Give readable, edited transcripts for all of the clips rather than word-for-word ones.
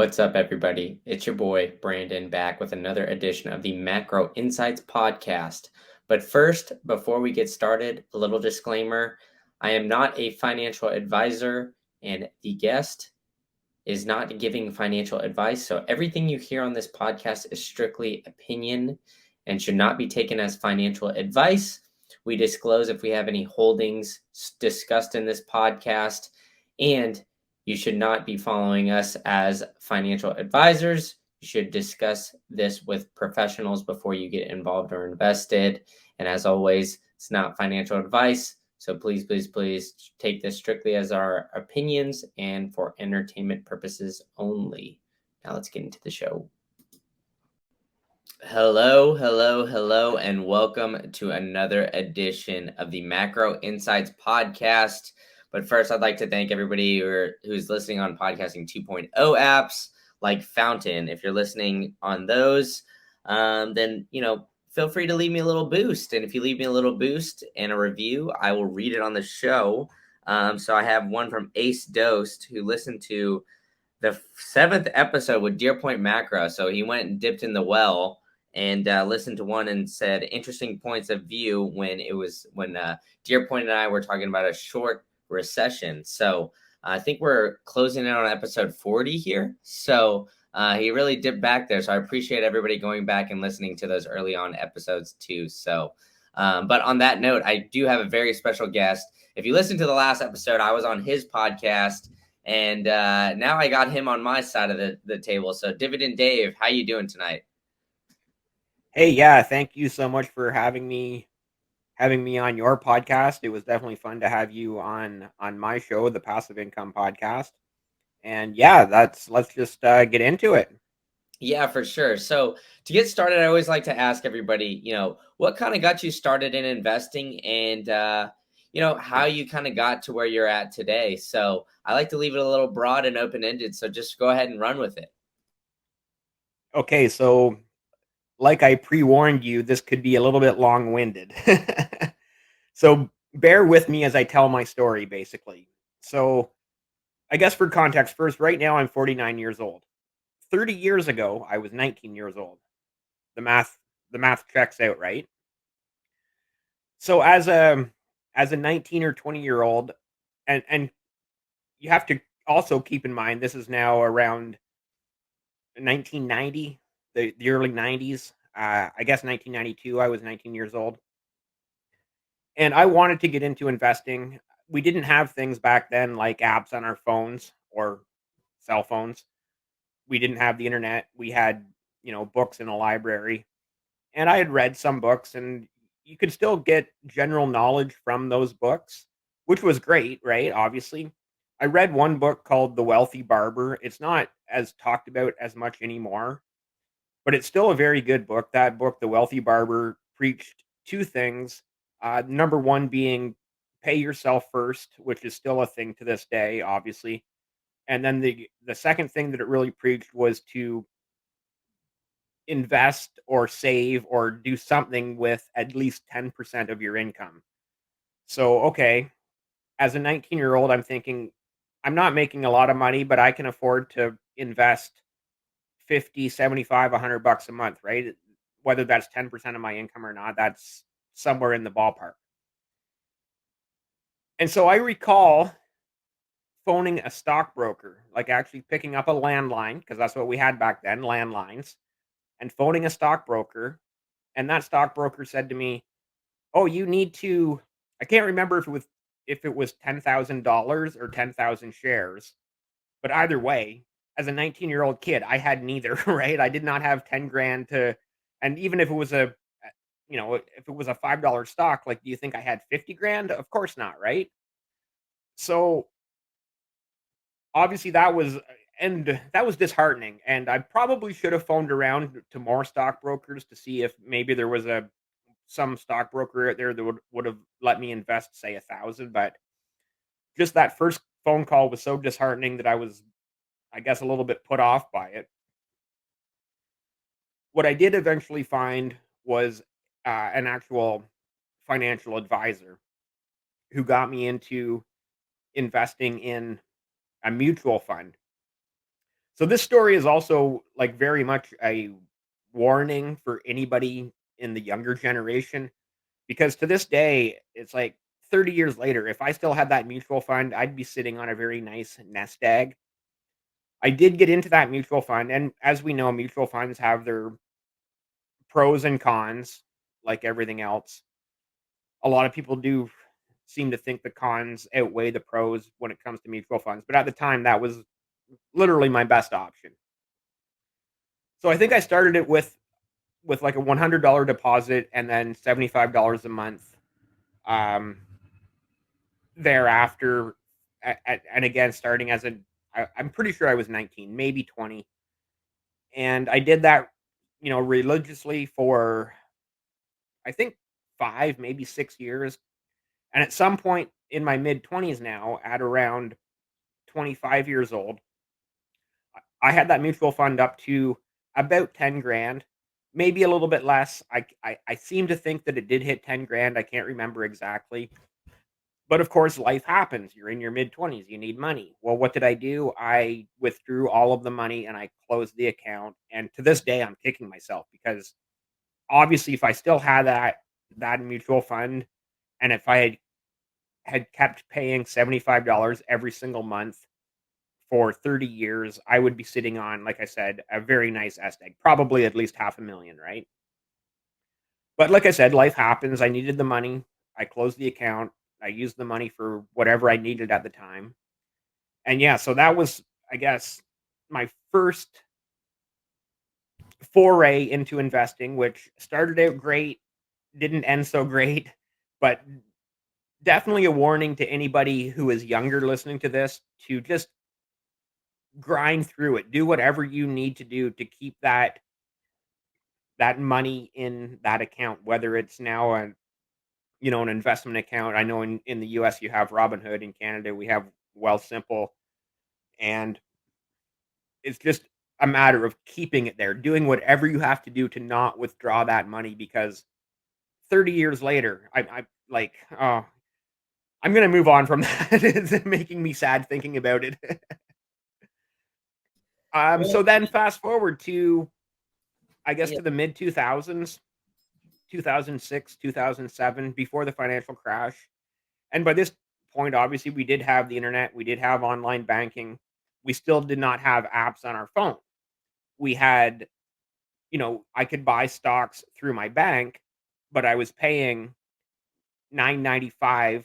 What's up, everybody? It's your boy, Brandon, back with another edition of the Macro Insights podcast. But first, before we get started, a little disclaimer. I am not a financial advisor, and the guest is not giving financial advice. So everything you hear on this podcast is strictly opinion and should not be taken as financial advice. We disclose if we have any holdings discussed in this podcast, and you should not be following us as financial advisors. You should discuss this with professionals before you get involved or invested. And as always, it's not financial advice. So please, please, please take this strictly as our opinions and for entertainment purposes only. Now let's get into the show. Hello, hello, hello, and welcome to another edition of the Macro Insights podcast. But first, I'd like to thank everybody who's listening on Podcasting 2.0 apps like Fountain. If you're listening on those, then, feel free to leave me a little boost. And if you leave me a little boost and a review, I will read it on the show. So I have one from Ace Dost, who listened to the 7th episode with Deer Point Macro. So he went and dipped in the well and listened to one and said interesting points of view when Deer Point and I were talking about a short recession. So I think we're closing in on episode 40 here. So he really dipped back there. So I appreciate everybody going back and listening to those early on episodes too. So, but on that note, I do have a very special guest. If you listen to the last episode, I was on his podcast, and now I got him on my side of the table. So Dividend Dave, how you doing tonight? Hey, yeah, thank you so much for having me on your podcast. It was definitely fun to have you on my show, the Passive Income Podcast. And yeah, let's just get into it. Yeah, for sure. So to get started, I always like to ask everybody, what kind of got you started in investing and, how you kind of got to where you're at today. So I like to leave it a little broad and open-ended. So just go ahead and run with it. Okay, so like I pre-warned you, this could be a little bit long-winded. So bear with me as I tell my story basically. So I guess for context first, right now I'm 49 years old. 30 years ago, I was 19 years old. The math checks out, right? So as a 19 or 20-year-old, and you have to also keep in mind this is now around 1990, the early 90s. I guess 1992, I was 19 years old. And I wanted to get into investing. We didn't have things back then like apps on our phones or cell phones. We didn't have the internet. We had, books in a library. And I had read some books, and you could still get general knowledge from those books, which was great, right? Obviously. I read one book called The Wealthy Barber. It's not as talked about as much anymore, but it's still a very good book. That book, The Wealthy Barber, preached two things. Number one being pay yourself first, which is still a thing to this day, obviously. And then the second thing that it really preached was to invest or save or do something with at least 10% of your income. So, okay, as a 19-year-old, I'm thinking I'm not making a lot of money, but I can afford to invest 50, 75, $100 a month, right? Whether that's 10% of my income or not, that's somewhere in the ballpark. And so I recall phoning a stockbroker, like actually picking up a landline, because that's what we had back then, landlines, and phoning a stockbroker. And that stockbroker said to me, "Oh, you need to," I can't remember if it was $10,000 or 10,000 shares, but either way, as a 19-year-old kid, I had neither, right? I did not have 10 grand to, and even if it was if it was a $5 stock, like, do you think I had 50 grand? Of course not, right? So obviously that was disheartening, and I probably should have phoned around to more stockbrokers to see if maybe there was some stockbroker out there that would have let me invest, say, 1,000. But just that first phone call was so disheartening that I was, I guess, a little bit put off by it. What I did eventually find was an actual financial advisor who got me into investing in a mutual fund. So this story is also like very much a warning for anybody in the younger generation because to this day, it's like 30 years later, if I still had that mutual fund, I'd be sitting on a very nice nest egg. I did get into that mutual fund, and as we know, mutual funds have their pros and cons, like everything else. A lot of people do seem to think the cons outweigh the pros when it comes to mutual funds, but at the time, that was literally my best option. So I think I started it with like a $100 deposit and then $75 a month. Um, Thereafter, and again, starting as I'm pretty sure I was 19, maybe 20, and I did that, religiously for I think 5, maybe 6 years. And at some point in my mid 20s now, at around 25 years old, I had that mutual fund up to about 10 grand, maybe a little bit less. I seem to think that it did hit 10 grand. I can't remember exactly. But of course, life happens. You're in your mid 20s, you need money. Well, what did I do? I withdrew all of the money and I closed the account. And to this day, I'm kicking myself because obviously, if I still had that mutual fund, and if I had kept paying $75 every single month for 30 years, I would be sitting on, like I said, a very nice nest egg, probably at least half a million, right? But like I said, life happens. I needed the money. I closed the account. I used the money for whatever I needed at the time. And yeah, so that was, I guess, my first foray into investing, which started out great, didn't end so great, but definitely a warning to anybody who is younger listening to this to just grind through it. Do whatever you need to do to keep that money in that account, whether it's now an investment account. I know in the US you have Robinhood, in Canada we have Wealthsimple, and it's just a matter of keeping it there, doing whatever you have to do to not withdraw that money because 30 years later, I like, oh, I'm gonna move on from that. It's making me sad thinking about it. So Well, then fast forward to, I guess, yeah, to the mid 2000s, 2006, 2007, before the financial crash. And by this point, obviously, we did have the internet, we did have online banking. We still did not have apps on our phone. We had, I could buy stocks through my bank, but I was paying 9.95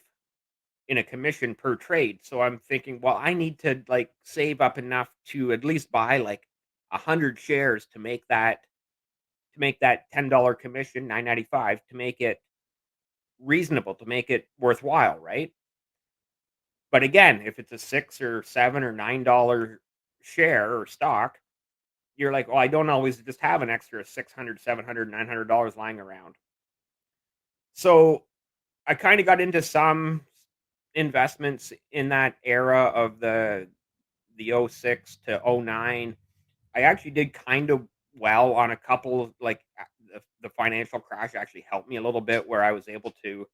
in a commission per trade. So I'm thinking, well, I need to like save up enough to at least buy like 100 shares to make that $10 commission, 9.95, to make it reasonable, to make it worthwhile, right? But again, if it's a 6 or 7 or $9 share or stock, you're like, well, I don't always just have an extra 600, 700, $900 lying around. So I kind of got into some investments in that era of the '06 to '09. I actually did kind of well on a couple, like the financial crash actually helped me a little bit where I was able to,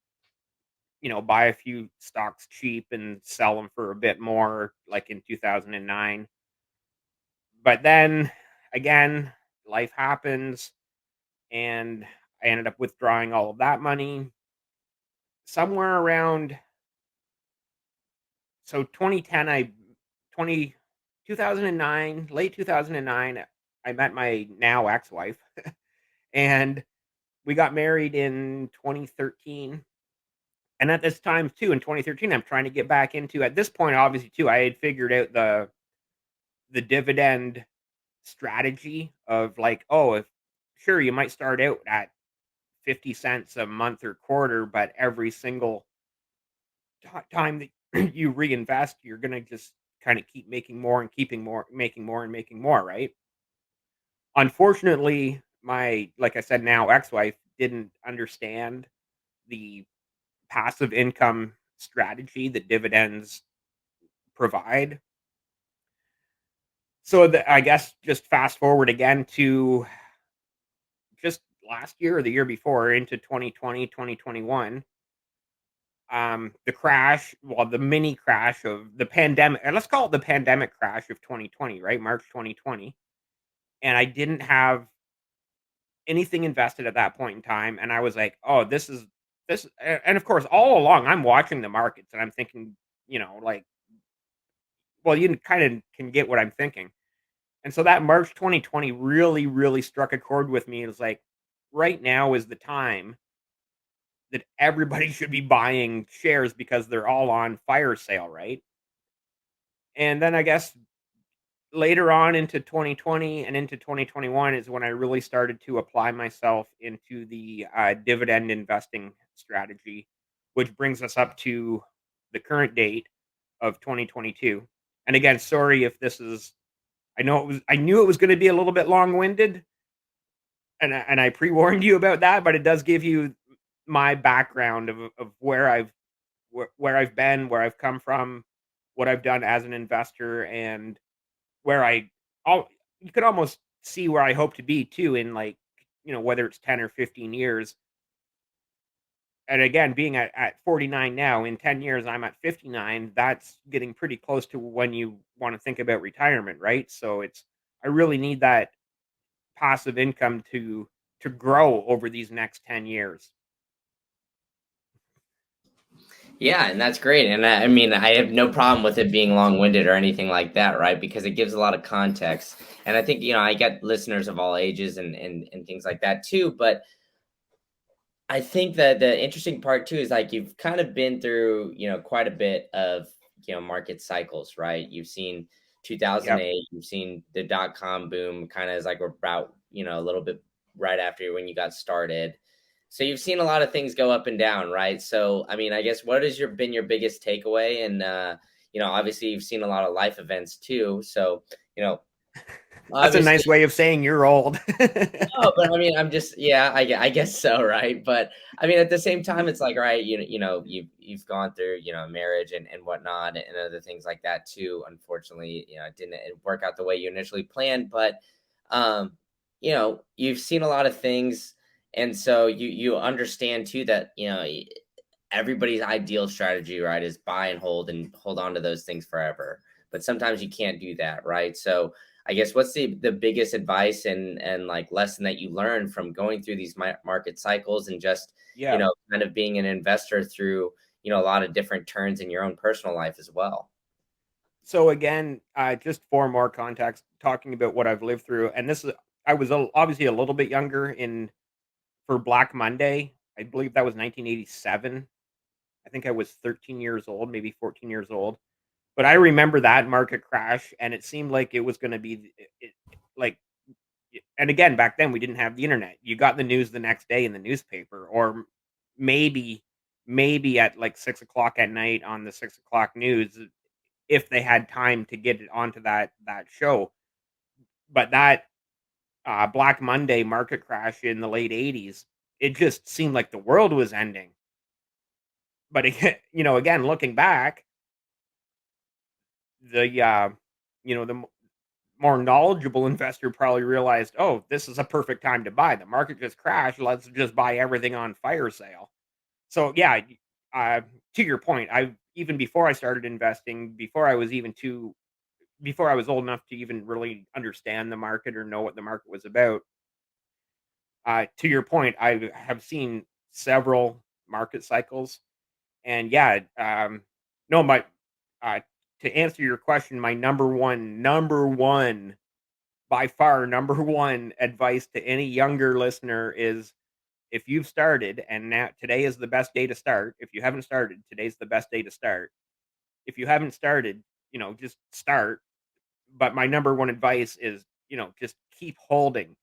buy a few stocks cheap and sell them for a bit more, like in 2009. But then again, life happens, and I ended up withdrawing all of that money somewhere around, so 2010, 20 2009, late 2009, I met my now ex-wife, and we got married in 2013. And at this time too, in 2013, I'm trying to get back into, at this point, obviously too, I had figured out the dividend strategy of like, oh, if sure you might start out at 50 cents a month or quarter, but every single time that you reinvest, you're gonna just kind of keep making more and keeping more, making more and making more, right? Unfortunately, my, like I said, now ex-wife didn't understand the passive income strategy that dividends provide. So I guess just fast forward again to just last year or the year before into 2020, 2021. the crash, well, the mini crash of the pandemic, and let's call it the pandemic crash of 2020, right? March 2020. And I didn't have anything invested at that point in time. And I was like, oh, this is this. And of course, all along, I'm watching the markets and I'm thinking, like, well, you kind of can get what I'm thinking. And so that March 2020 really, really struck a chord with me. It was like, right now is the time that everybody should be buying shares because they're all on fire sale, right? And then I guess later on into 2020 and into 2021 is when I really started to apply myself into the dividend investing strategy, which brings us up to the current date of 2022. And again, sorry if this is, I knew it was going to be a little bit long winded, and I pre warned you about that, but it does give you my background of where I've been, where I've come from, what I've done as an investor, and where al you could almost see where I hope to be too in, like, whether it's 10 or 15 years. And again, being at 49 now, in 10 years, I'm at 59. That's getting pretty close to when you wanna think about retirement, right? So I really need that passive income to grow over these next 10 years. Yeah, and that's great. And I mean, I have no problem with it being long-winded or anything like that, right? Because it gives a lot of context. And I think, I get listeners of all ages and things like that too. But I think that the interesting part too is like you've kind of been through, quite a bit of, market cycles, right? You've seen Yep. 2008, you've seen the dot-com boom kind of as like about, a little bit right after when you got started. So you've seen a lot of things go up and down, right? So I mean, I guess what has been your biggest takeaway? And obviously you've seen a lot of life events too. So, you know, That's a obviously nice way of saying you're old. no, but I mean, I'm just yeah, I guess so, right? But I mean, at the same time, it's like, right, you've gone through, marriage and whatnot and other things like that too. Unfortunately, it didn't work out the way you initially planned, but you've seen a lot of things, and so you understand too that everybody's ideal strategy, right, is buy and hold on to those things forever. But sometimes you can't do that, right? So I guess what's the biggest advice and like lesson that you learned from going through these market cycles and just Yeah. kind of being an investor through a lot of different turns in your own personal life as well. So again, just for more context, talking about what I've lived through, and this is I was obviously a little bit younger in for Black Monday. I believe that was 1987. I think I was 13 years old, maybe 14 years old. But I remember that market crash, and it seemed like it was going to be like. And again, back then we didn't have the internet. You got the news the next day in the newspaper, or maybe maybe at like 6 o'clock at night on the 6 o'clock news if they had time to get it onto that show. But that Black Monday market crash in the late '80s, it just seemed like the world was ending. But again, again looking back, the more knowledgeable investor probably realized, oh, this is a perfect time to buy. The market just crashed. Let's just buy everything on fire sale. So yeah, to your point, I even before I started investing, before I was old enough to even really understand the market or know what the market was about. To your point, I have seen several market cycles, and yeah, no, my uh, to answer your question, my number one, by far number one advice to any younger listener is if you've started and now today is the best day to start. If you haven't started, today's the best day to start. If you haven't started, just start. But my number one advice is, just keep holding.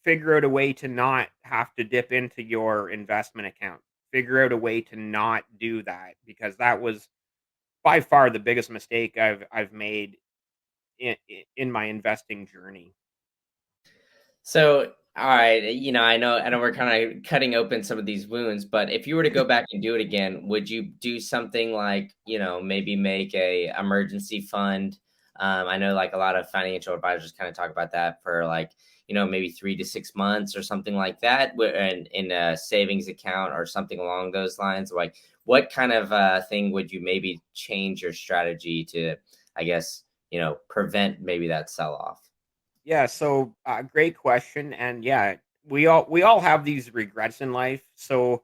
Figure out a way to not have to dip into your investment account. Figure out a way to not do that because that was by far the biggest mistake I've made in my investing journey. So, all right, I know we're kind of cutting open some of these wounds, but if you were to go back and do it again, would you do something like, maybe make a emergency fund? I know like a lot of financial advisors kind of talk about that for like, maybe 3 to 6 months or something like that, in a savings account or something along those lines? Like, what kind of thing would you maybe change your strategy to, I guess, prevent maybe that sell off? Yeah, so great question, and yeah, we all have these regrets in life, so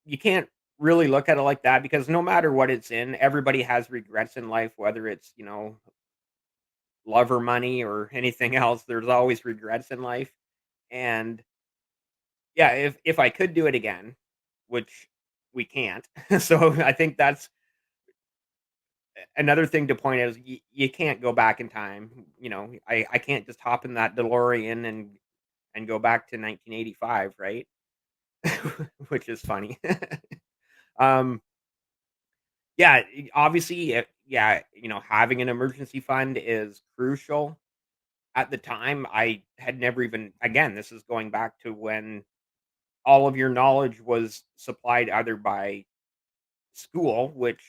you can't really look at it like that because no matter what it's in, everybody has regrets in life, whether it's love or money or anything else. There's always regrets in life, and yeah, if I could do it again, which we can't, so I think that's another thing to point out is you can't go back in time. I can't just hop in that DeLorean and go back to 1985, right? Which is funny. um, yeah, obviously, yeah, having an emergency fund is crucial. At the time, I had never even. Again, this is going back to when all of your knowledge was supplied either by school, which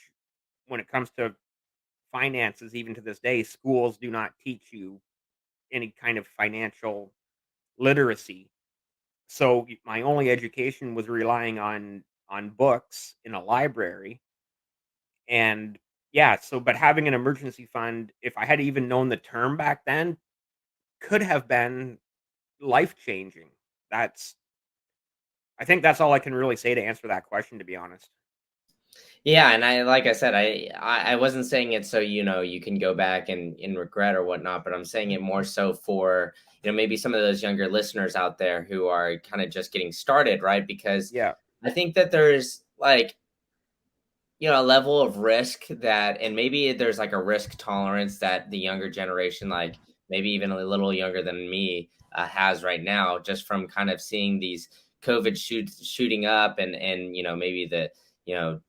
when it comes to finances, even to this day, schools do not teach you any kind of financial literacy. So my only education was relying on books in a library. And yeah, so but having an emergency fund, if I had even known the term back then, could have been life changing. That's I think that's all I can really say to answer that question, to be honest. Yeah, and like I said, I wasn't saying it so you can go back and regret or whatnot, but I'm saying it more so for maybe some of those younger listeners out there who are kind of just getting started, right? Because Yeah, I think that there's like a level of risk that, and maybe there's like a risk tolerance that the younger generation, like maybe even a little younger than me, has right now, just from kind of seeing these COVID shooting up, and maybe the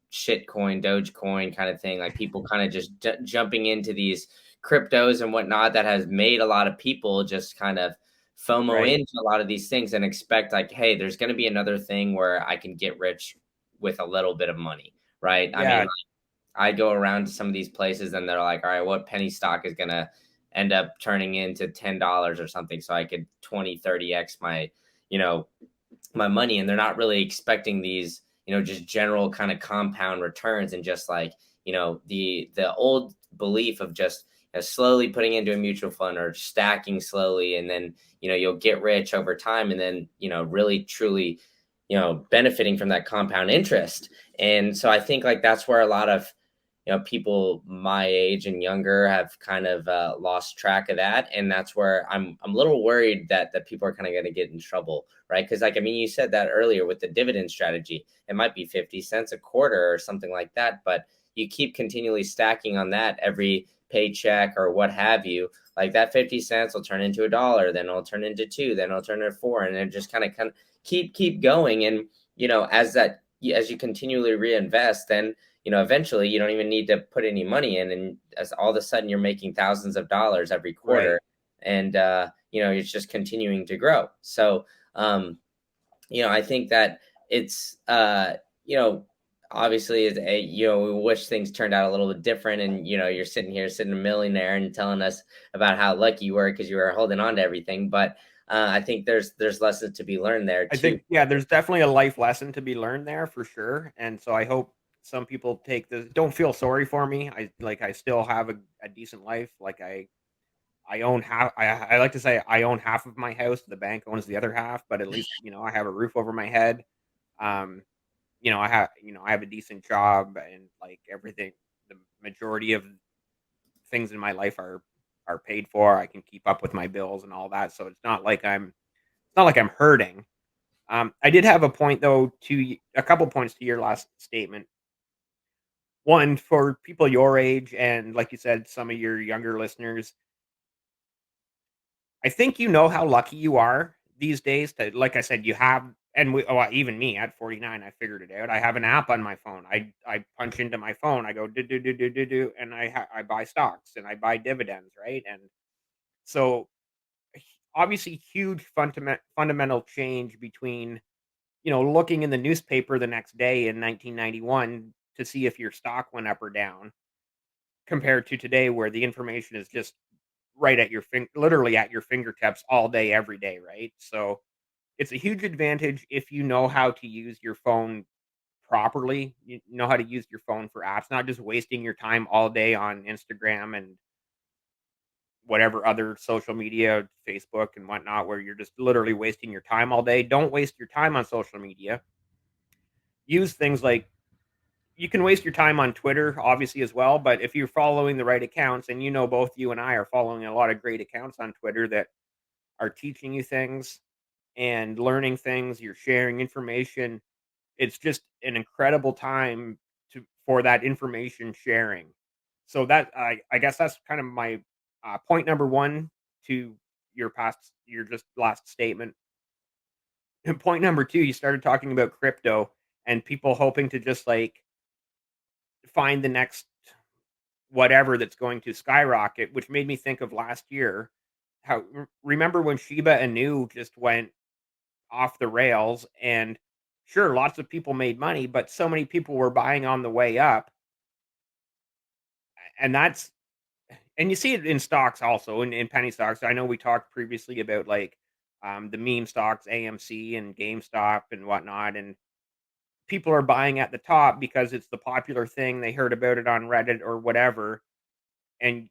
shit coin, Dogecoin kind of thing, like people kind of just jumping into these cryptos and whatnot, that has made a lot of people just kind of FOMO right. into a lot of these things and expect, like, hey, there's going to be another thing where I can get rich with a little bit of money, right? I mean, Yeah, I go around to some of these places and they're like, all right, what penny stock is going to end up turning into $10 or something so I could 20, 30x you know, my money, and they're not really expecting these just general kind of compound returns, and just like the old belief of just slowly putting into a mutual fund or stacking slowly, and then you'll get rich over time, and then really truly benefiting from that compound interest. And so I think like that's where a lot of people my age and younger have kind of lost track of that, and that's where I'm a little worried that people are kind of going to get in trouble, right? Because like, I mean, you said that earlier with the dividend strategy, it might be 50 cents a quarter or something like that, but you keep continually stacking on that every paycheck or what have you. Like that 50 cents will turn into $1, then it'll turn into two, then it'll turn into four, and it just kind of keep going. And as you continually reinvest, then eventually you don't even need to put any money in, and as all of a sudden you're making thousands of dollars every right. quarter, and it's just continuing to grow. So I think that it's you know obviously we wish things turned out a little bit different, and you're sitting a millionaire and telling us about how lucky you were because you were holding on to everything, but I think there's lessons to be learned there I too. think, yeah, there's definitely a life lesson to be learned there for sure, and so I hope some people take this. Don't feel sorry for me. I still have a decent life. Like I own half. I like to say I own half of my house. The bank owns the other half, but at least I have a roof over my head. Um, I have a decent job and like everything. The majority of things in my life are paid for. I can keep up with my bills and all that, so it's not like I'm hurting. I did have a point though a couple points to your last statement. One, for people your age and like you said, some of your younger listeners, I think you know how lucky you are these days to, like I said, you have, and even me at 49, I figured it out. I have an app on my phone. I punch into my phone. I go do, and I buy stocks and I buy dividends, right? And so obviously huge fundamental change between looking in the newspaper the next day in 1991 to see if your stock went up or down compared to today where the information is just right at your literally at your fingertips all day, every day, right? So it's a huge advantage if you know how to use your phone properly. You know how to use your phone for apps, not just wasting your time all day on Instagram and whatever other social media, Facebook and whatnot, where you're just literally wasting your time all day. Don't waste your time on social media. Use things like, you can waste your time on Twitter, obviously, as well. But if you're following the right accounts, and both you and I are following a lot of great accounts on Twitter that are teaching you things and learning things, you're sharing information. It's just an incredible time for that information sharing. So that I guess that's kind of my point number one to your just last statement. And point number two, you started talking about crypto and people hoping to just like find the next whatever that's going to skyrocket, which made me think of last year. Remember when Shiba Inu just went off the rails, and sure, lots of people made money, but so many people were buying on the way up, and you see it in stocks also, in penny stocks. I know we talked previously about like the meme stocks, AMC and GameStop and whatnot, and people are buying at the top because it's the popular thing. They heard about it on Reddit or whatever, and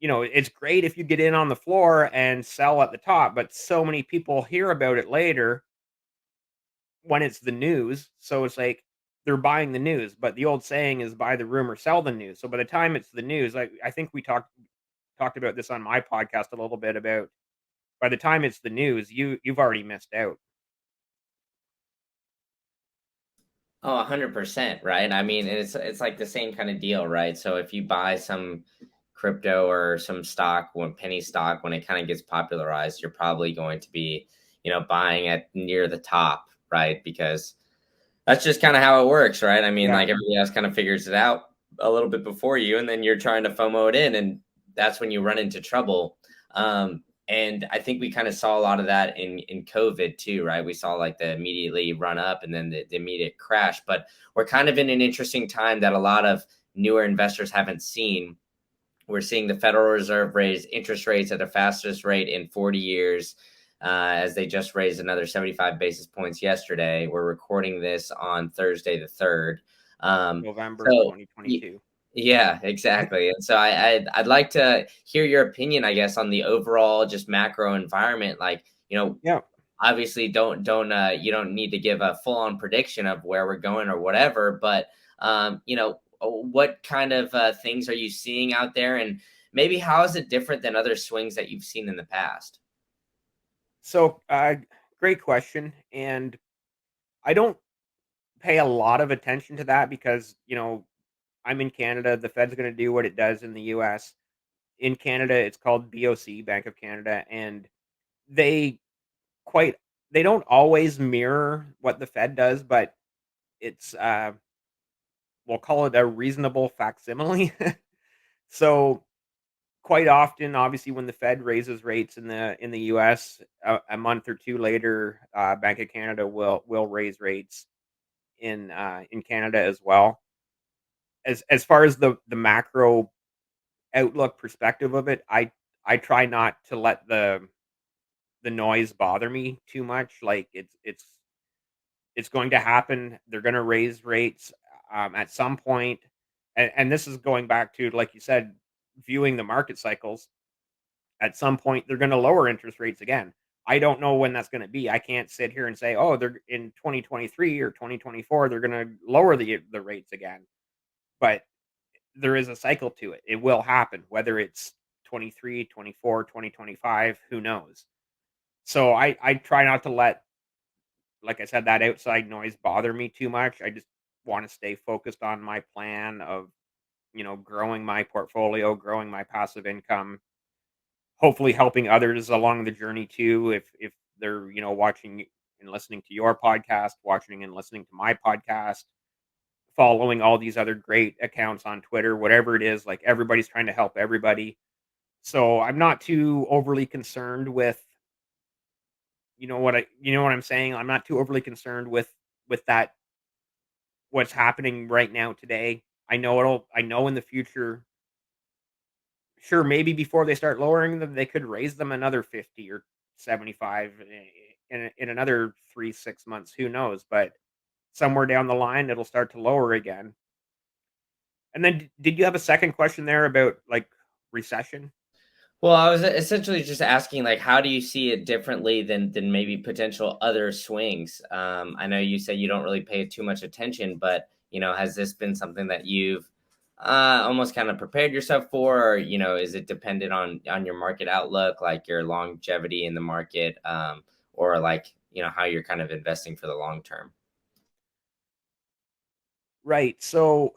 it's great if you get in on the floor and sell at the top, but so many people hear about it later when it's the news. So it's like they're buying the news, but the old saying is buy the rumor, sell the news. So by the time it's the news, I think we talked about this on my podcast a little bit about, by the time it's the news, you've already missed out. Oh, 100%, right? I mean, it's like the same kind of deal, right? So if you buy some crypto or some stock, when penny stock, when it kind of gets popularized, you're probably going to be, buying at near the top, right? Because that's just kind of how it works, right? I mean, Yeah. like everybody else kind of figures it out a little bit before you, and then you're trying to FOMO it in, and that's when you run into trouble. And I think we kind of saw a lot of that in COVID too, right? We saw like the immediately run up and then the immediate crash. But we're kind of in an interesting time that a lot of newer investors haven't seen. We're seeing the Federal Reserve raise interest rates at the fastest rate in 40 years, as they just raised another 75 basis points yesterday. We're recording this on Thursday the 3rd. November So, 2022. yeah, exactly. And so I'd like to hear your opinion, I guess, on the overall just macro environment. Like, Yeah. obviously don't you don't need to give a full on prediction of where we're going or whatever, but what kind of things are you seeing out there, and maybe how is it different than other swings that you've seen in the past? So, great question. And I don't pay a lot of attention to that because, I'm in Canada. The Fed's going to do what it does in the US. In Canada, it's called BOC, Bank of Canada. And they quite, they don't always mirror what the Fed does, but it's, we'll call it a reasonable facsimile. So quite often, obviously, when the Fed raises rates in the US, a month or two later, Bank of Canada will raise rates in Canada as well. As far as the macro outlook perspective of it, I try not to let the noise bother me too much. Like it's going to happen. They're going to raise rates at some point, and this is going back to, like you said, viewing the market cycles. At some point, they're going to lower interest rates again. I don't know when that's going to be. I can't sit here and say, oh, they're in 2023 or 2024, they're going to lower the rates again. But there is a cycle to it. It will happen, whether it's 23, 24, 2025. Who knows? So I try not to let, like I said, that outside noise bother me too much. I just want to stay focused on my plan of, growing my portfolio, growing my passive income, hopefully helping others along the journey too. If they're, watching and listening to your podcast, watching and listening to my podcast, following all these other great accounts on Twitter, whatever it is, like everybody's trying to help everybody. So I'm not too overly concerned with, you know what I'm saying? I'm not too overly concerned with that, what's happening right now today. I know in the future sure, maybe before they start lowering them, they could raise them another 50 or 75 in another 3, 6 months. Who knows? But somewhere down the line, it'll start to lower again. And then, did you have a second question there about like recession? Well, I was essentially just asking, like, how do you see it differently than maybe potential other swings? I know you say you don't really pay too much attention, but has this been something that you've almost kind of prepared yourself for, or is it dependent on your market outlook, like your longevity in the market, or like how you're kind of investing for the long term? Right. So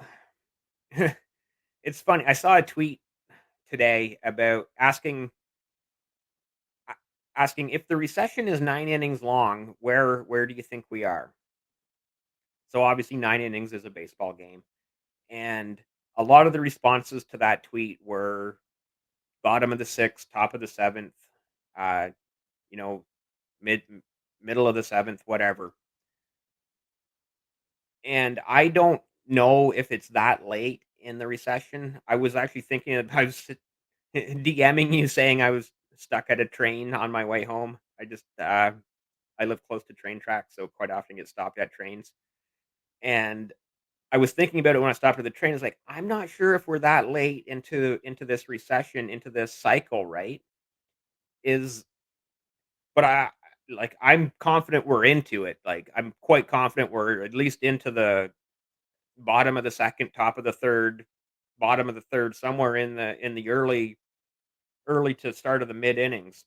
it's funny. I saw a tweet today about asking if the recession is 9 innings long, where do you think we are? So obviously 9 innings is a baseball game, and a lot of the responses to that tweet were bottom of the sixth, top of the seventh, uh, you know, mid middle of the seventh, whatever. And I don't know if it's that late in the recession. I was actually thinking of I was DMing you saying I was stuck at a train on my way home. I live close to train tracks, so quite often get stopped at trains. And I was thinking about it when I stopped at the train. It's like, I'm not sure if we're that late into this recession, into this cycle, right? Is but I'm confident we're into it. Like I'm quite confident we're at least into the bottom of the second, top of the third, bottom of the third, somewhere in the early to start of the mid innings.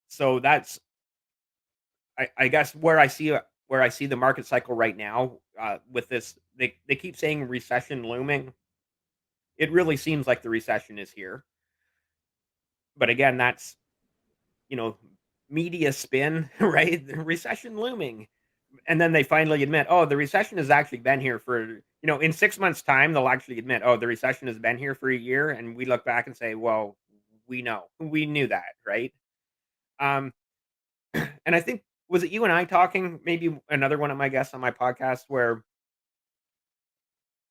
So that's I guess where I see the market cycle right now, with this, they keep saying recession looming. It really seems like the recession is here, but again, that's you know media spin, right? The recession looming, and then they finally admit, oh, the recession has actually been here for in 6 months' time. They'll actually admit, oh, the recession has been here for a year, and we look back and say, well, we knew that, right? Um, and I think was it you and I talking, maybe another one of my guests on my podcast, where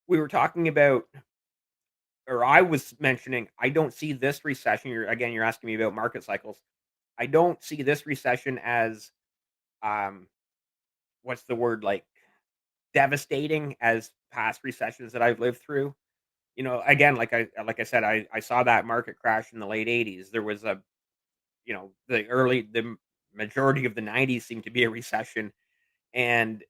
we were talking about, or I was mentioning, I don't see this recession. You're asking me about market cycles. I don't see this recession as um, what's the word, like devastating as past recessions that I've lived through. Again, like I said, I saw that market crash in the late '80s. There was the majority of the '90s seemed to be a recession, and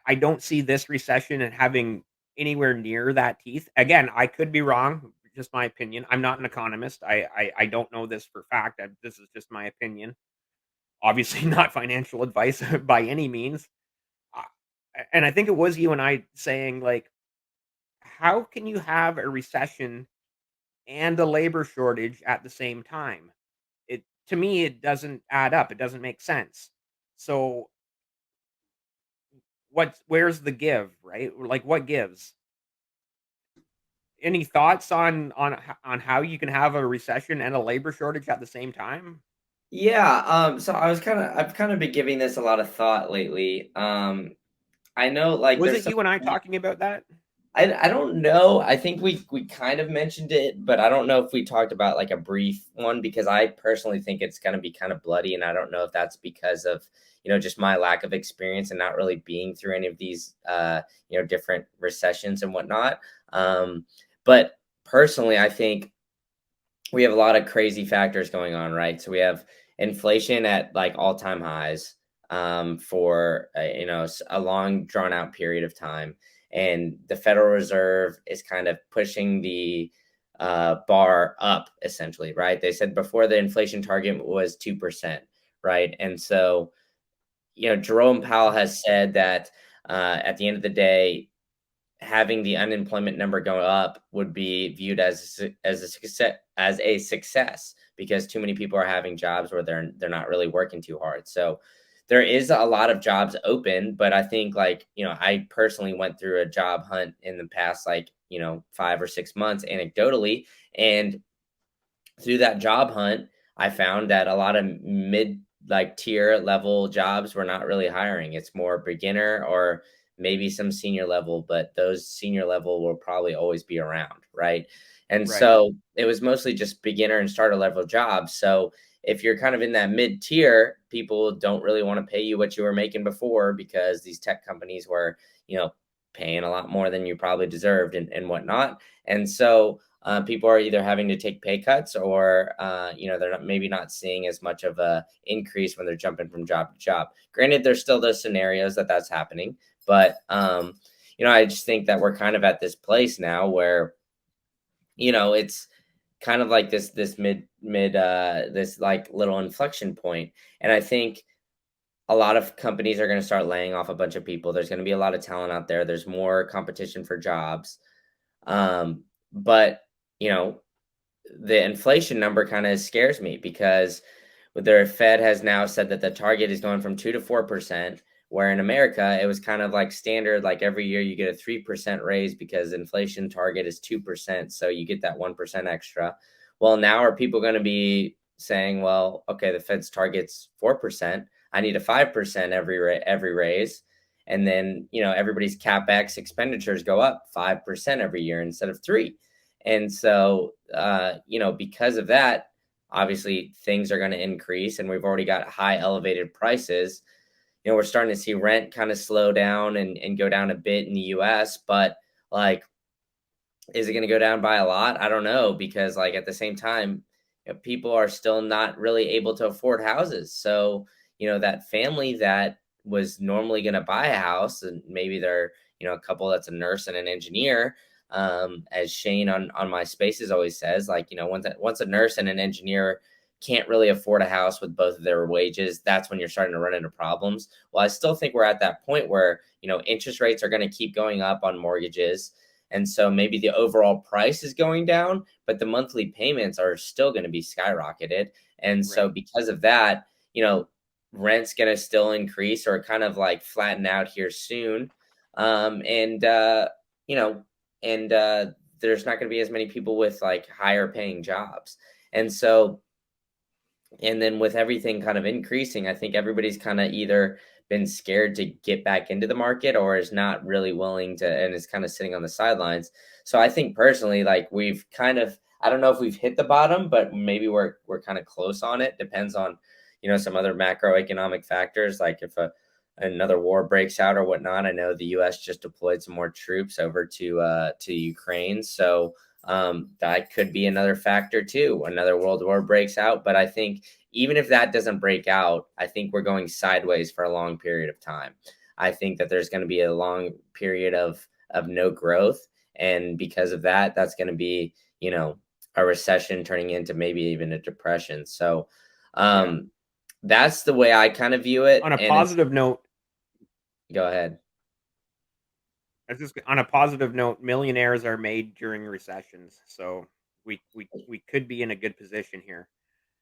I don't see this recession and having anywhere near that teeth. Again, I could be wrong, just my opinion. I'm not an economist. I don't know this for fact. This is just my opinion. Obviously, not financial advice by any means. Uh, and I think it was you and I saying, like, how can you have a recession and a labor shortage at the same time? It To me, it doesn't add up. It doesn't make sense. So where's the give, right? Like what gives? Any thoughts on how you can have a recession and a labor shortage at the same time? Yeah, so I've kind of been giving this a lot of thought lately. I know like Was there's it some you and I talking about that? I don't know. I think we kind of mentioned it, but I don't know if we talked about like a brief one because I personally think it's going to be kind of bloody, and I don't know if that's because of just my lack of experience and not really being through any of these different recessions and whatnot. But personally, I think we have a lot of crazy factors going on, right? So we have inflation at like all-time highs for a long drawn out period of time, and the Federal Reserve is kind of pushing the bar up essentially, right? They said before the inflation target was 2%, right? And so Jerome Powell has said that at the end of the day, having the unemployment number go up would be viewed as a success because too many people are having jobs where they're not really working too hard. So there is a lot of jobs open, but I think like, I personally went through a job hunt in the past like, 5 or 6 months anecdotally, and through that job hunt, I found that a lot of mid like tier level jobs were not really hiring. It's more beginner or maybe some senior level, but those senior level will probably always be around, right? And Right. so it was mostly just beginner and starter level jobs. So if you're kind of in that mid tier, people don't really want to pay you what you were making before because these tech companies were, paying a lot more than you probably deserved and whatnot. And so people are either having to take pay cuts or, they're maybe not seeing as much of a increase when they're jumping from job to job. Granted, there's still those scenarios that's happening, but I just think that we're kind of at this place now where, it's kind of like this mid this like little inflection point. And I think a lot of companies are going to start laying off a bunch of people. There's going to be a lot of talent out there. There's more competition for jobs. But you know, the inflation number kind of scares me because their Fed has now said that the target is going from 2 to 4%, where in America it was kind of like standard, like every year you get a 3% raise because inflation target is 2%, so you get that 1% extra. Well, now are people going to be saying, well, okay, the Fed's target's 4%, I need a 5% every raise, and then everybody's capex expenditures go up 5% every year instead of 3. And so because of that, obviously things are going to increase, and we've already got high elevated prices. We're starting to see rent kind of slow down and go down a bit in the US, but like, is it going to go down by a lot? I don't know, because like at the same time, people are still not really able to afford houses. So, that family that was normally going to buy a house, and maybe they're, a couple that's a nurse and an engineer, as Shane on my spaces always says, like, once a nurse and an engineer can't really afford a house with both of their wages, that's when you're starting to run into problems. Well, I still think we're at that point where, interest rates are going to keep going up on mortgages. And so maybe the overall price is going down, but the monthly payments are still going to be skyrocketed. And so Right. because of that, rent's going to still increase or kind of like flatten out here soon. And, you know, and there's not going to be as many people with like higher paying jobs. And so, and then with everything kind of increasing, I think everybody's kind of either been scared to get back into the market or is not really willing to and is kind of sitting on the sidelines. So I think personally, like we've kind of, I don't know if we've hit the bottom, but maybe we're kind of close on it. Depends on, some other macroeconomic factors, like if another war breaks out or whatnot. I know the US just deployed some more troops over to Ukraine. So that could be another factor too. Another world war breaks out. But I think even if that doesn't break out, I think we're going sideways for a long period of time. I think that there's going to be a long period of no growth. And because of that, that's going to be, a recession turning into maybe even a depression. So Yeah. that's the way I kind of view it. On a And it's, positive note, go ahead. on a positive note, millionaires are made during recessions, so we could be in a good position here.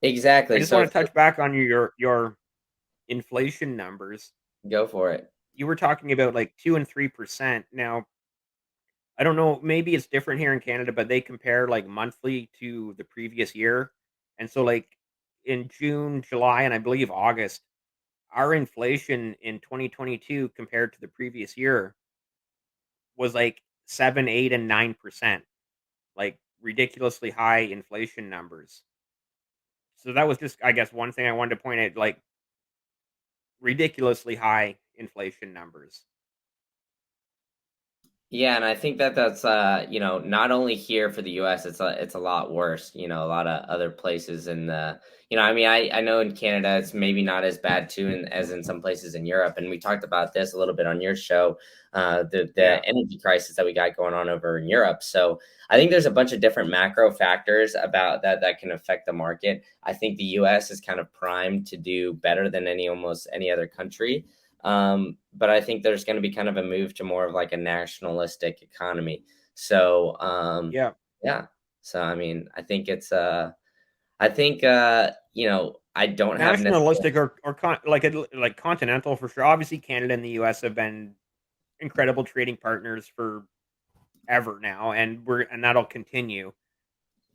I Exactly. just So want to touch back on your inflation numbers. go for it. You were talking about like 2 and 3%. Now, I don't know, maybe it's different here in Canada, but they compare like monthly to the previous year. And so like in June, July, and I believe August, our inflation in 2022 compared to the previous year was like 7, 8, and 9%. Like ridiculously high inflation numbers. So that was just, I guess, one thing I wanted to point out, like ridiculously high inflation numbers. Yeah, and I think that's not only here for the US, it's a lot worse, a lot of other places in the I mean, I know in Canada it's maybe not as bad too as in some places in Europe. And we talked about this a little bit on your show, the Yeah, energy crisis that we got going on over in Europe. So I think there's a bunch of different macro factors about that can affect the market. I think the US is kind of primed to do better than almost any other country. But I think there's going to be kind of a move to more of like a nationalistic economy. So, yeah. yeah. So, I mean, I think I think, I don't have necessarily. Nationalistic like continental for sure. Obviously, Canada and the U.S. have been incredible trading partners for ever now, and that'll continue.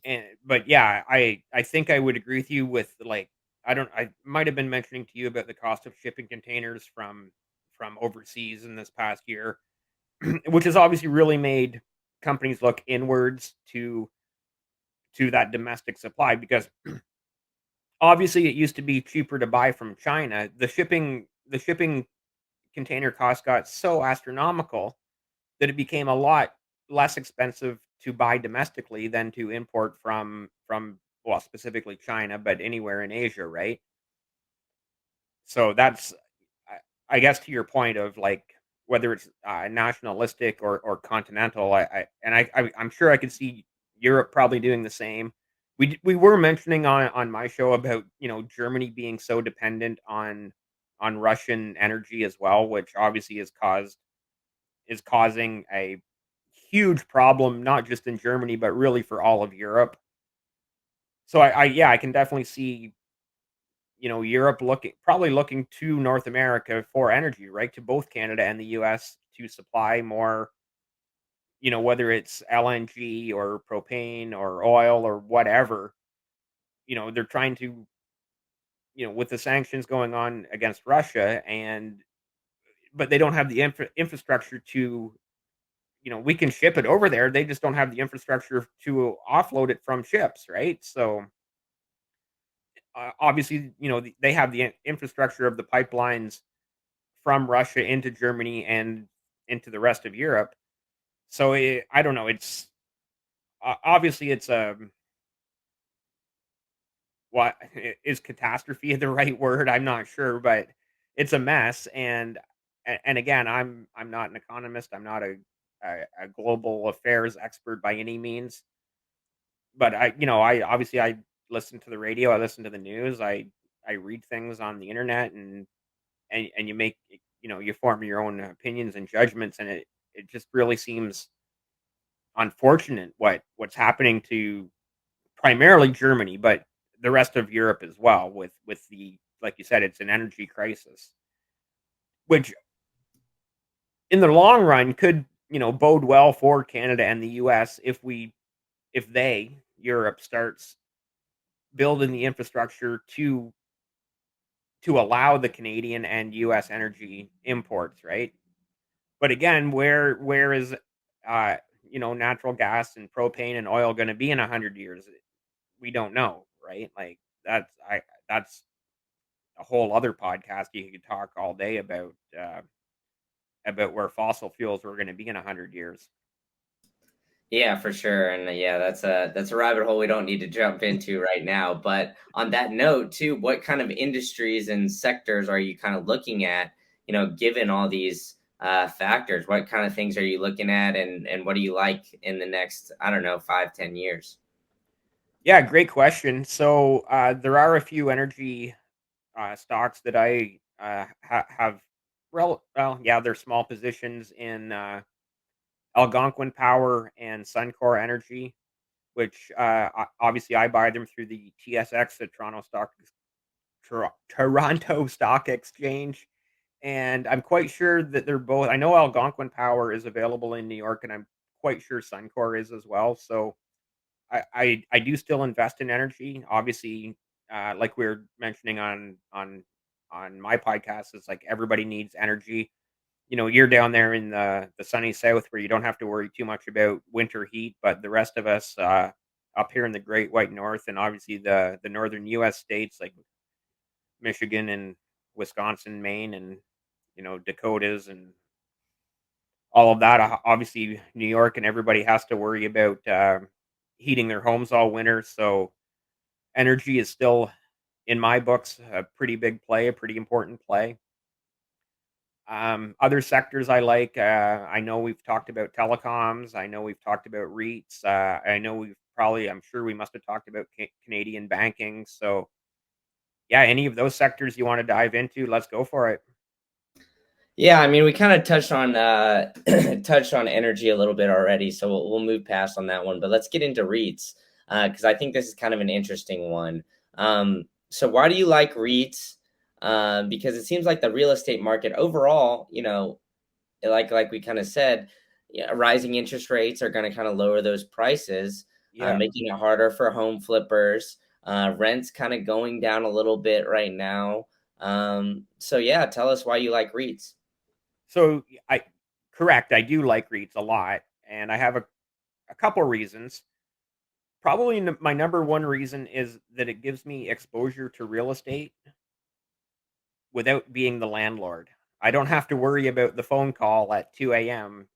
And but yeah, I think I would agree with you with like I might have been mentioning to you about the cost of shipping containers from overseas in this past year, which has obviously really made companies look inwards to that domestic supply because obviously it used to be cheaper to buy from China. The shipping container cost got so astronomical that it became a lot less expensive to buy domestically than to import from well, specifically China, but anywhere in Asia, right? So that's I guess to your point of like whether it's nationalistic or continental, I'm sure I could see Europe probably doing the same. We were mentioning on my show about Germany being so dependent on Russian energy as well, which obviously is causing a huge problem not just in Germany but really for all of Europe. So yeah, I can definitely see Europe looking to North America for energy, right? To both Canada and the US to supply more, whether it's LNG or propane or oil or whatever. They're trying to, with the sanctions going on against Russia but they don't have the infrastructure to, we can ship it over there. They just don't have the infrastructure to offload it from ships, right? So obviously, they have the infrastructure of the pipelines from Russia into Germany and into the rest of Europe. So I don't know. It's obviously it's what is catastrophe the right word? I'm not sure, but it's a mess. And again, I'm not an economist. I'm not a global affairs expert by any means. But I obviously I listen to the radio. I listen to the news. I read things on the internet and you make you form your own opinions and judgments, and it just really seems unfortunate what's happening to primarily Germany, but the rest of Europe as well with the like you said, it's an energy crisis, which in the long run could, bode well for Canada and the US if Europe starts building the infrastructure to allow the Canadian and US energy imports, right? But again, where is uh natural gas and propane and oil going to be in 100 years? We don't know, right? Like that's a whole other podcast. You could talk all day about where fossil fuels were going to be in 100 years. Yeah, for sure. And yeah, that's a rabbit hole we don't need to jump into right now. But on that note, too, what kind of industries and sectors are you kind of looking at? Given all these factors, what kind of things are you looking at, and what do you like in the next, I don't know, 5, 10 years? Yeah, great question. So there are a few energy stocks that I have. Well, yeah, they're small positions in Algonquin Power and Suncor Energy, which obviously I buy them through the TSX, the Toronto Stock Exchange. And I'm quite sure that they're both. I know Algonquin Power is available in New York, and I'm quite sure Suncor is as well. So I do still invest in energy. Obviously, like we were mentioning on my podcast, it's like everybody needs energy. You're down there in the sunny south where you don't have to worry too much about winter heat, but the rest of us up here in the Great White North and obviously the northern U.S. states like Michigan and Wisconsin, Maine, and Dakotas and all of that. Obviously, New York and everybody has to worry about heating their homes all winter. So energy is still, in my books, a pretty big play, a pretty important play. Other sectors I like, I know we've talked about telecoms. I know we've talked about REITs. I know I'm sure we must have talked about Canadian banking. So yeah, any of those sectors you want to dive into, let's go for it. Yeah, I mean, we kind of touched on touched on energy a little bit already, so we'll move past on that one. But let's get into REITs because I think this is kind of an interesting one. So why do you like REITs? Because it seems like the real estate market overall, like we kind of said, yeah, rising interest rates are going to kind of lower those prices, Yeah. making it harder for home flippers. Rents kind of going down a little bit right now. So yeah, tell us why you like REITs. So I correct. I do like REITs a lot, and I have a couple reasons. Probably my number one reason is that it gives me exposure to real estate without being the landlord. I don't have to worry about the phone call at 2 a.m.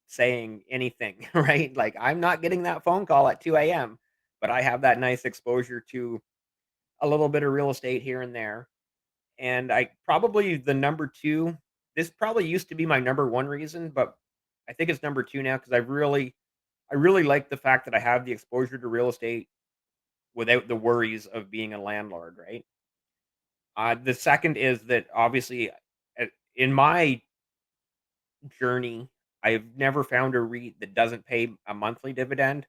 saying anything, right? Like I'm not getting that phone call at 2 a.m., but I have that nice exposure to a little bit of real estate here and there. And I probably the number two, this probably used to be my number one reason, but I think it's number two now because I really like the fact that I have the exposure to real estate without the worries of being a landlord, right? The second is that obviously, uh, in my journey, I've never found a REIT that doesn't pay a monthly dividend.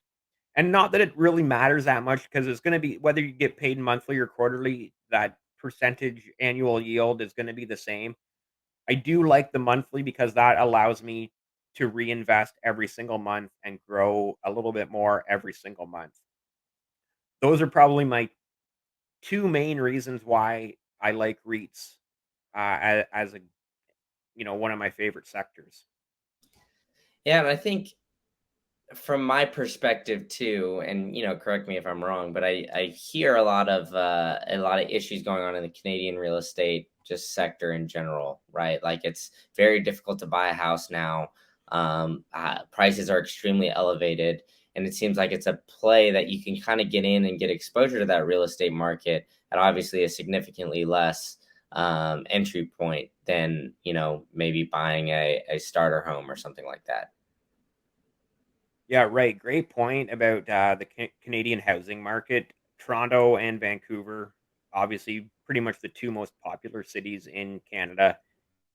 And not that it really matters that much because it's going to be whether you get paid monthly or quarterly, that percentage annual yield is going to be the same. I do like the monthly because that allows me to reinvest every single month and grow a little bit more every single month. Those are probably my two main reasons why I like REITs as a one of my favorite sectors. Yeah, and I think from my perspective too, and correct me if I'm wrong, but I hear a lot of issues going on in the Canadian real estate just sector in general, right? Like it's very difficult to buy a house now. Prices are extremely elevated, and it seems like it's a play that you can kind of get in and get exposure to that real estate market at obviously a significantly less entry point than maybe buying a starter home or something like that. Yeah, right. Great point about the Canadian housing market. Toronto and Vancouver, obviously, pretty much the two most popular cities in Canada,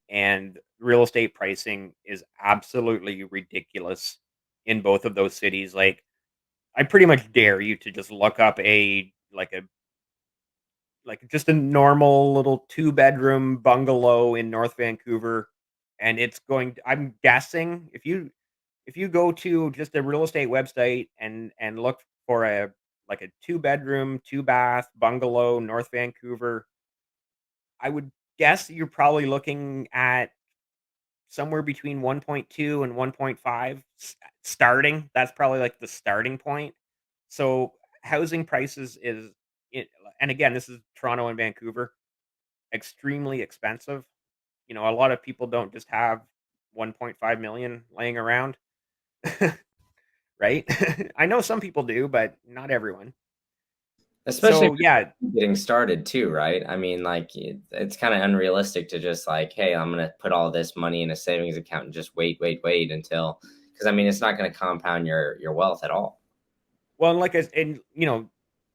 and real estate pricing is absolutely ridiculous in both of those cities. Like, I pretty much dare you to just look up like just a normal little two-bedroom bungalow in North Vancouver, and it's going. I'm guessing if you go to just a real estate website and look for a like a two-bedroom, two-bath bungalow, North Vancouver, I would guess you're probably looking at somewhere between 1.2 and 1.5 starting. That's probably like the starting point. So housing prices it, and again, this is Toronto and Vancouver, extremely expensive. A lot of people don't just have 1.5 million laying around. Right? I know some people do, but not everyone. Especially if So, yeah, you're getting started too, right? I mean, like it's kind of unrealistic to just like, hey, I'm gonna put all this money in a savings account and just wait until because I mean it's not gonna compound your wealth at all. well, and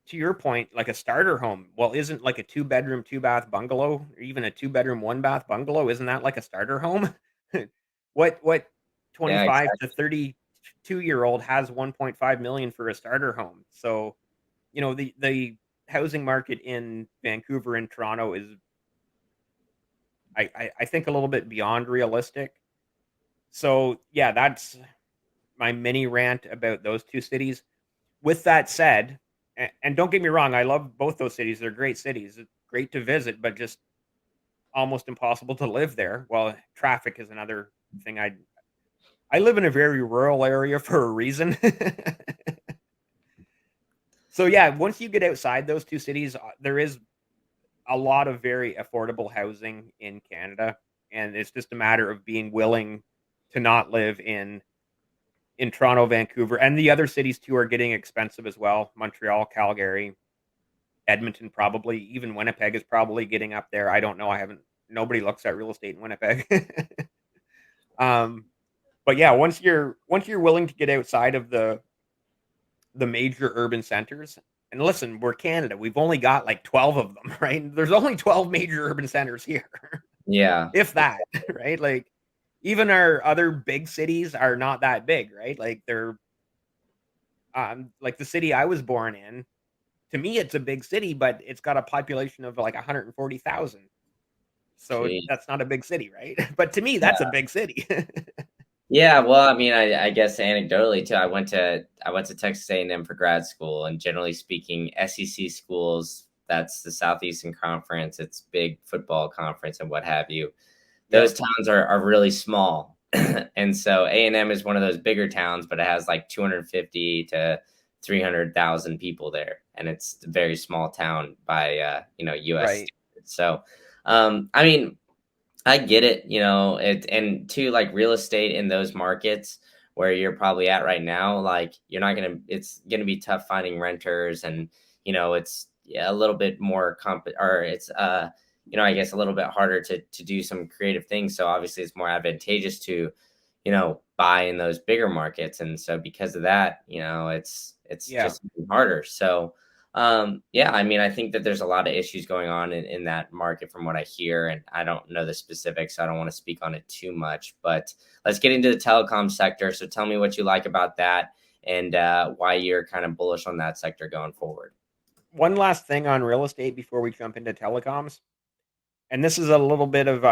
to your point, like a starter home, well, isn't like a two-bedroom, two-bath bungalow, or even a two-bedroom, one-bath bungalow, isn't that like a starter home? What Yeah, 25 to exactly. 32-year-old has 1.5 million for a starter home? So, the housing market in Vancouver and Toronto is I think a little bit beyond realistic. So, yeah, that's my mini rant about those two cities. With that said, and don't get me wrong, I love both those cities. They're great cities. It's great to visit, but just almost impossible to live there. Well, traffic is another thing. I live in a very rural area for a reason. So yeah, once you get outside those two cities, there is a lot of very affordable housing in Canada, and it's just a matter of being willing to not live in Toronto, Vancouver, and the other cities too are getting expensive as well. Montreal, Calgary, Edmonton, probably even Winnipeg is probably getting up there. I don't know. I haven't. Nobody looks at real estate in Winnipeg. um, but yeah, once you're willing to get outside of the major urban centers, and listen, we're Canada. We've only got like 12 of them, right? There's only 12 major urban centers here, Yeah. if that, right? Like even our other big cities are not that big, right? Like they're like the city I was born in. To me, it's a big city, but it's got a population of like 140,000. So Gee. that's not a big city, right? But to me, that's a big city. Yeah, well, I mean, I guess anecdotally too, I went to Texas A&M for grad school, and generally speaking, SEC schools, that's the Southeastern Conference, it's big football conference and what have you. those Yep. towns are really small. And so A&M is one of those bigger towns, but it has like 250 to 300,000 people there, and it's a very small town by US Right. standards. So I mean, I get it, and to like real estate in those markets where you're probably at right now, like it's gonna be tough finding renters, and it's, yeah, a little bit more or it's I guess a little bit harder to do some creative things. So obviously it's more advantageous to, buy in those bigger markets. And so because of that, it's Yeah. just harder. So yeah, I mean, I think that there's a lot of issues going on in that market from what I hear, and I don't know the specifics, so I don't want to speak on it too much. But let's get into the telecom sector. So tell me what you like about that, and why you're kind of bullish on that sector going forward. One last thing on real estate before we jump into telecoms, and this is a little bit of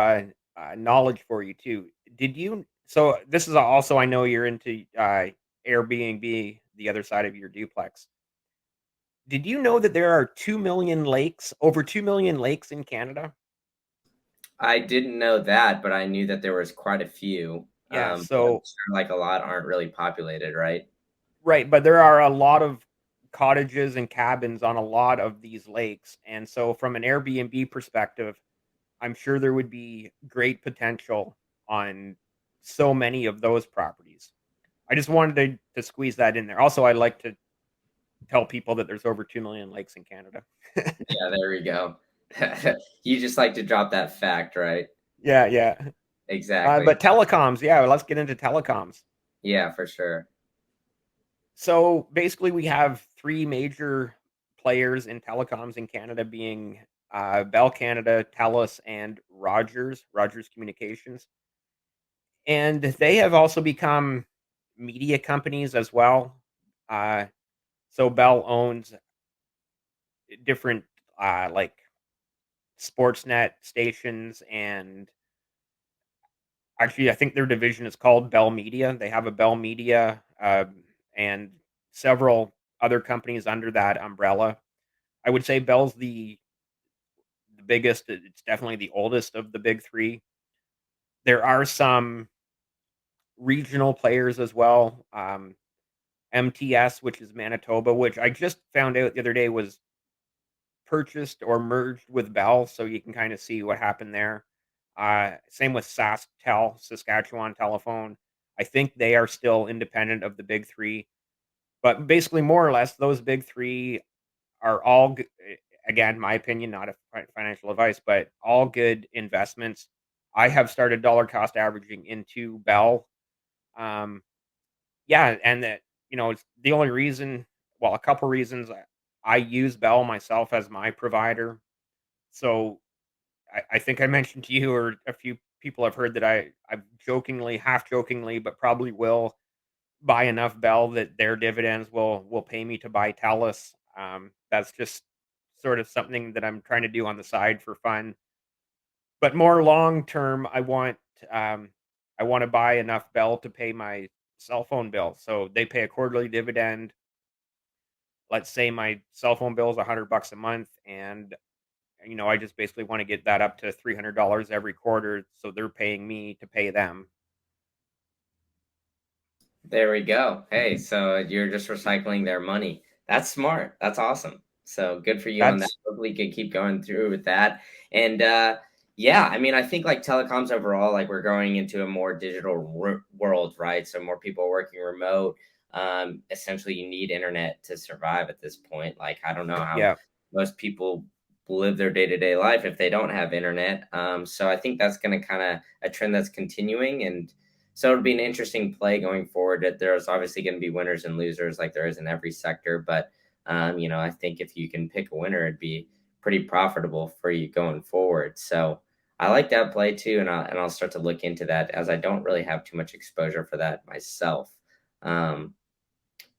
knowledge for you too. Did you? So this is also, I know you're into Airbnb, the other side of your duplex. Did you know that there are 2 million lakes, over 2 million lakes in Canada? I didn't know that, but I knew that there was quite a few. Yeah. But I'm So sure like a lot aren't really populated, right? right, but there are a lot of cottages and cabins on a lot of these lakes, and so from an Airbnb perspective, I'm sure there would be great potential on so many of those properties. I just wanted to squeeze that in there. Also, I like to tell people that there's over 2 million lakes in Canada. Yeah, there we go. You just like to drop that fact, right? Yeah, yeah. Exactly. But telecoms, yeah, let's get into telecoms. Yeah, for sure. So basically, we have three major players in telecoms in Canada, being Bell Canada, TELUS, and Rogers Communications. And they have also become media companies as well. Uh, so Bell owns different like Sportsnet stations, and actually, I think their division is called Bell Media. They have a Bell Media and several other companies under that umbrella. I would say Bell's the biggest. It's definitely the oldest of the big three. There are some regional players as well. MTS, which is Manitoba, which I just found out the other day was purchased or merged with Bell, so you can kind of see what happened there. Same with SaskTel, Saskatchewan Telephone. I think they are still independent of the big three, but basically, more or less, those big three are all again, my opinion, not a financial advice, but all good investments. I have started dollar cost averaging into Bell. Um, yeah, and that, it's the only reason. Well, a couple reasons I use Bell myself as my provider. So I think I mentioned to you, or a few people have heard, that I jokingly, half jokingly, but probably will buy enough Bell that their dividends will pay me to buy TELUS. That's just sort of something that I'm trying to do on the side for fun. But more long term, um, I want to buy enough Bell to pay my cell phone bill. So they pay a quarterly dividend. Let's say my cell phone bill is $100 a month, and I just basically want to get that up to $300 every quarter, so they're paying me to pay them. There we go. Hey, so you're just recycling their money. That's smart. That's awesome. So good for you on that. That's Hopefully you can keep going through with that. And yeah, I mean, I think like telecoms overall, like we're going into a more digital world, right? So more people are working remote. Essentially, you need internet to survive at this point. Like I don't know how Yeah, most people live their day-to-day life if they don't have internet. So I think that's going to kind of a trend that's continuing. And so it'll be an interesting play going forward. That there's obviously going to be winners and losers, like there is in every sector. But I think if you can pick a winner, it'd be pretty profitable for you going forward. So I like that play too, and I'll start to look into that, as I don't really have too much exposure for that myself. Um,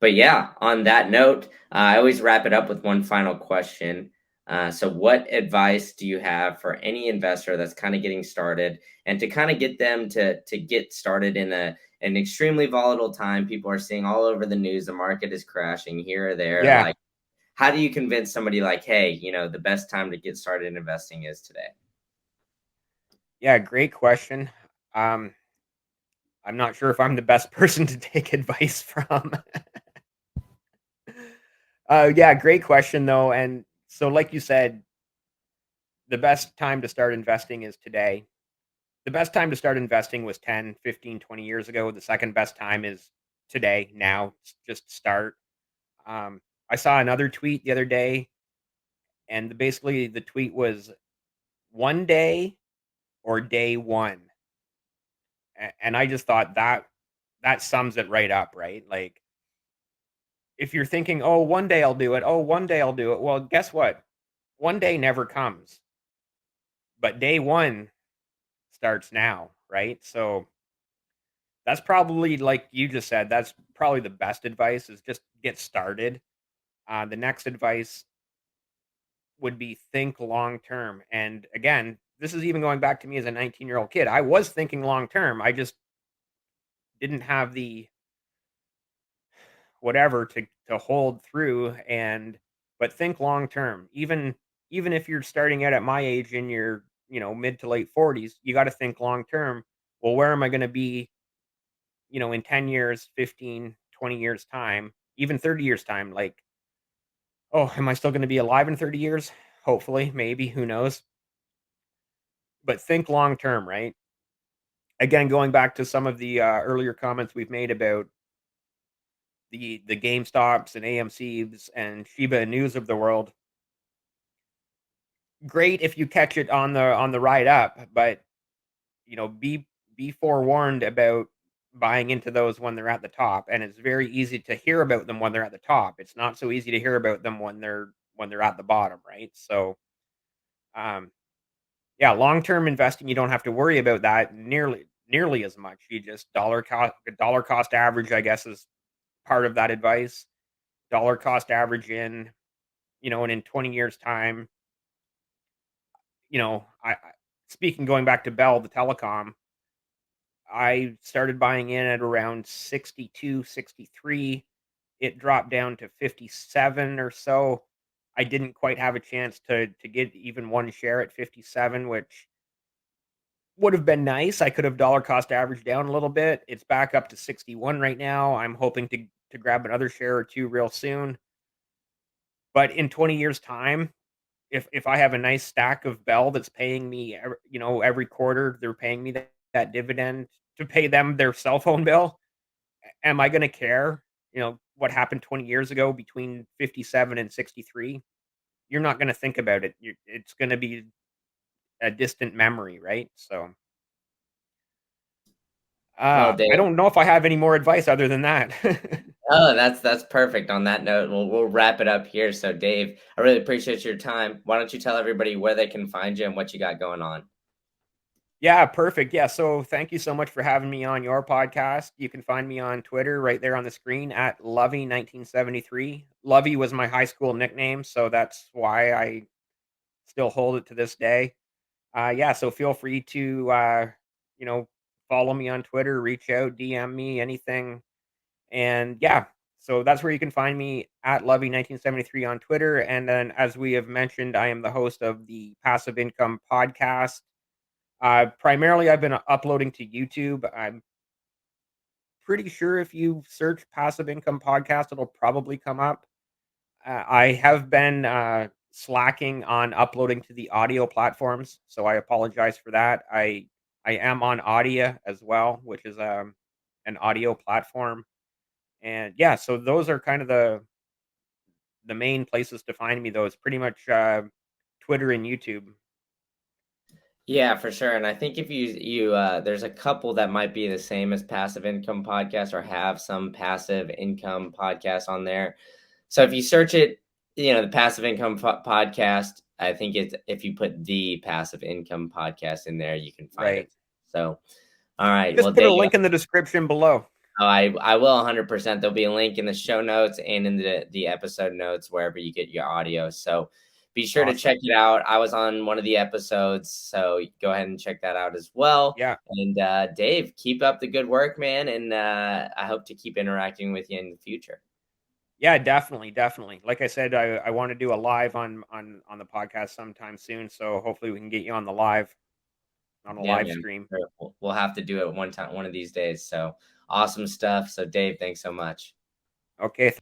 but yeah, on that note, I always wrap it up with one final question. So, what advice do you have for any investor that's kind of getting started, and to kind of get them to get started in an extremely volatile time? People are seeing all over the news the market is crashing here or there. yeah, Like, how do you convince somebody like, hey, the best time to get started in investing is today? Yeah, great question. Um, I'm not sure if I'm the best person to take advice from. Yeah, great question though. And so, like you said, the best time to start investing is today. The best time to start investing was 10, 15, 20 years ago. The second best time is today, now. Just start. Um, I saw another tweet the other day, and basically the tweet was one day or day one. And I just thought that sums it right up, right? Like, if you're thinking, "Oh, one day I'll do it. Oh, one day I'll do it." Well, guess what? One day never comes, but day one starts now, right? So that's probably, like you just said, that's probably the best advice is just get started. The next advice would be think long term. And again, this is even going back to me as a 19-year-old kid. I was thinking long term. I just didn't have the whatever to hold through, and but think long term. Even if you're starting out at my age in your, mid to late 40s, you got to think long term. Well, where am I going to be, in 10 years, 15, 20 years time, even 30 years time? Like, oh, am I still going to be alive in 30 years? Hopefully, maybe, who knows? But think long term, right? Again, going back to some of the earlier comments we've made about the GameStops and AMC's and Shiba News of the world, great if you catch it on the ride up, but be forewarned about buying into those when they're at the top. And it's very easy to hear about them when they're at the top. It's not so easy to hear about them when they're at the bottom, right? So, um, yeah, long term investing, you don't have to worry about that nearly as much. You just dollar cost average, I guess, is part of that advice. Dollar cost average in, and in 20 years time, speaking going back to Bell, the telecom, I started buying in at around 62, 63. It dropped down to 57 or so. I didn't quite have a chance to get even one share at 57, which would have been nice. I could have dollar cost averaged down a little bit. It's back up to 61 right now. I'm hoping to grab another share or two real soon. But in 20 years time, if I have a nice stack of Bell that's paying me every quarter, they're paying me that dividend to pay them their cell phone bill. Am I going to care? What happened 20 years ago between 57 and 63? You're not going to think about it. It's going to be a distant memory, right? So, Well, I Dave. don't know if I have any more advice other than that. Oh, that's perfect. On that note, we'll wrap it up here. So, Dave, I really appreciate your time. Why don't you tell everybody where they can find you and what you got going on? Yeah, perfect. Yeah, so thank you so much for having me on your podcast. You can find me on Twitter right there on the screen at Lovey1973. Lovey was my high school nickname, so that's why I still hold it to this day. Yeah, so feel free to you know, follow me on Twitter, reach out, DM me, anything. And yeah, so that's where you can find me at Lovey1973 on Twitter. And then, as we have mentioned, I am the host of the Passive Income Podcast. Primarily, I've been uploading to YouTube. I'm pretty sure if you search Passive Income Podcast, it'll probably come up. I have been slacking on uploading to the audio platforms, so I apologize for that. I am on Audia as well, which is an audio platform, and yeah, so those are kind of the main places to find me. Those pretty much Twitter and YouTube. Yeah, for sure. And I think if you there's a couple that might be the same as passive income podcast or have some passive income podcast on there. So if you search it, the passive income podcast, I think it's if you put the passive income podcast in there, you can find Right. it. So, all right. Well, Just put a Dave, link in the description below. I will 100%. There'll be a link in the show notes and in the episode notes wherever you get your audio. So be sure to Awesome. check it out. I was on one of the episodes, so go ahead and check that out as well. Yeah. And Dave, keep up the good work, man. And I hope to keep interacting with you in the future. Yeah, definitely, definitely. Like I said, I want to do a live on the podcast sometime soon, so hopefully we can get you on the live. on a Yeah, live man. stream. Sure. We'll have to do it one time, one of these days. So awesome stuff. So Dave, thanks so much. Okay.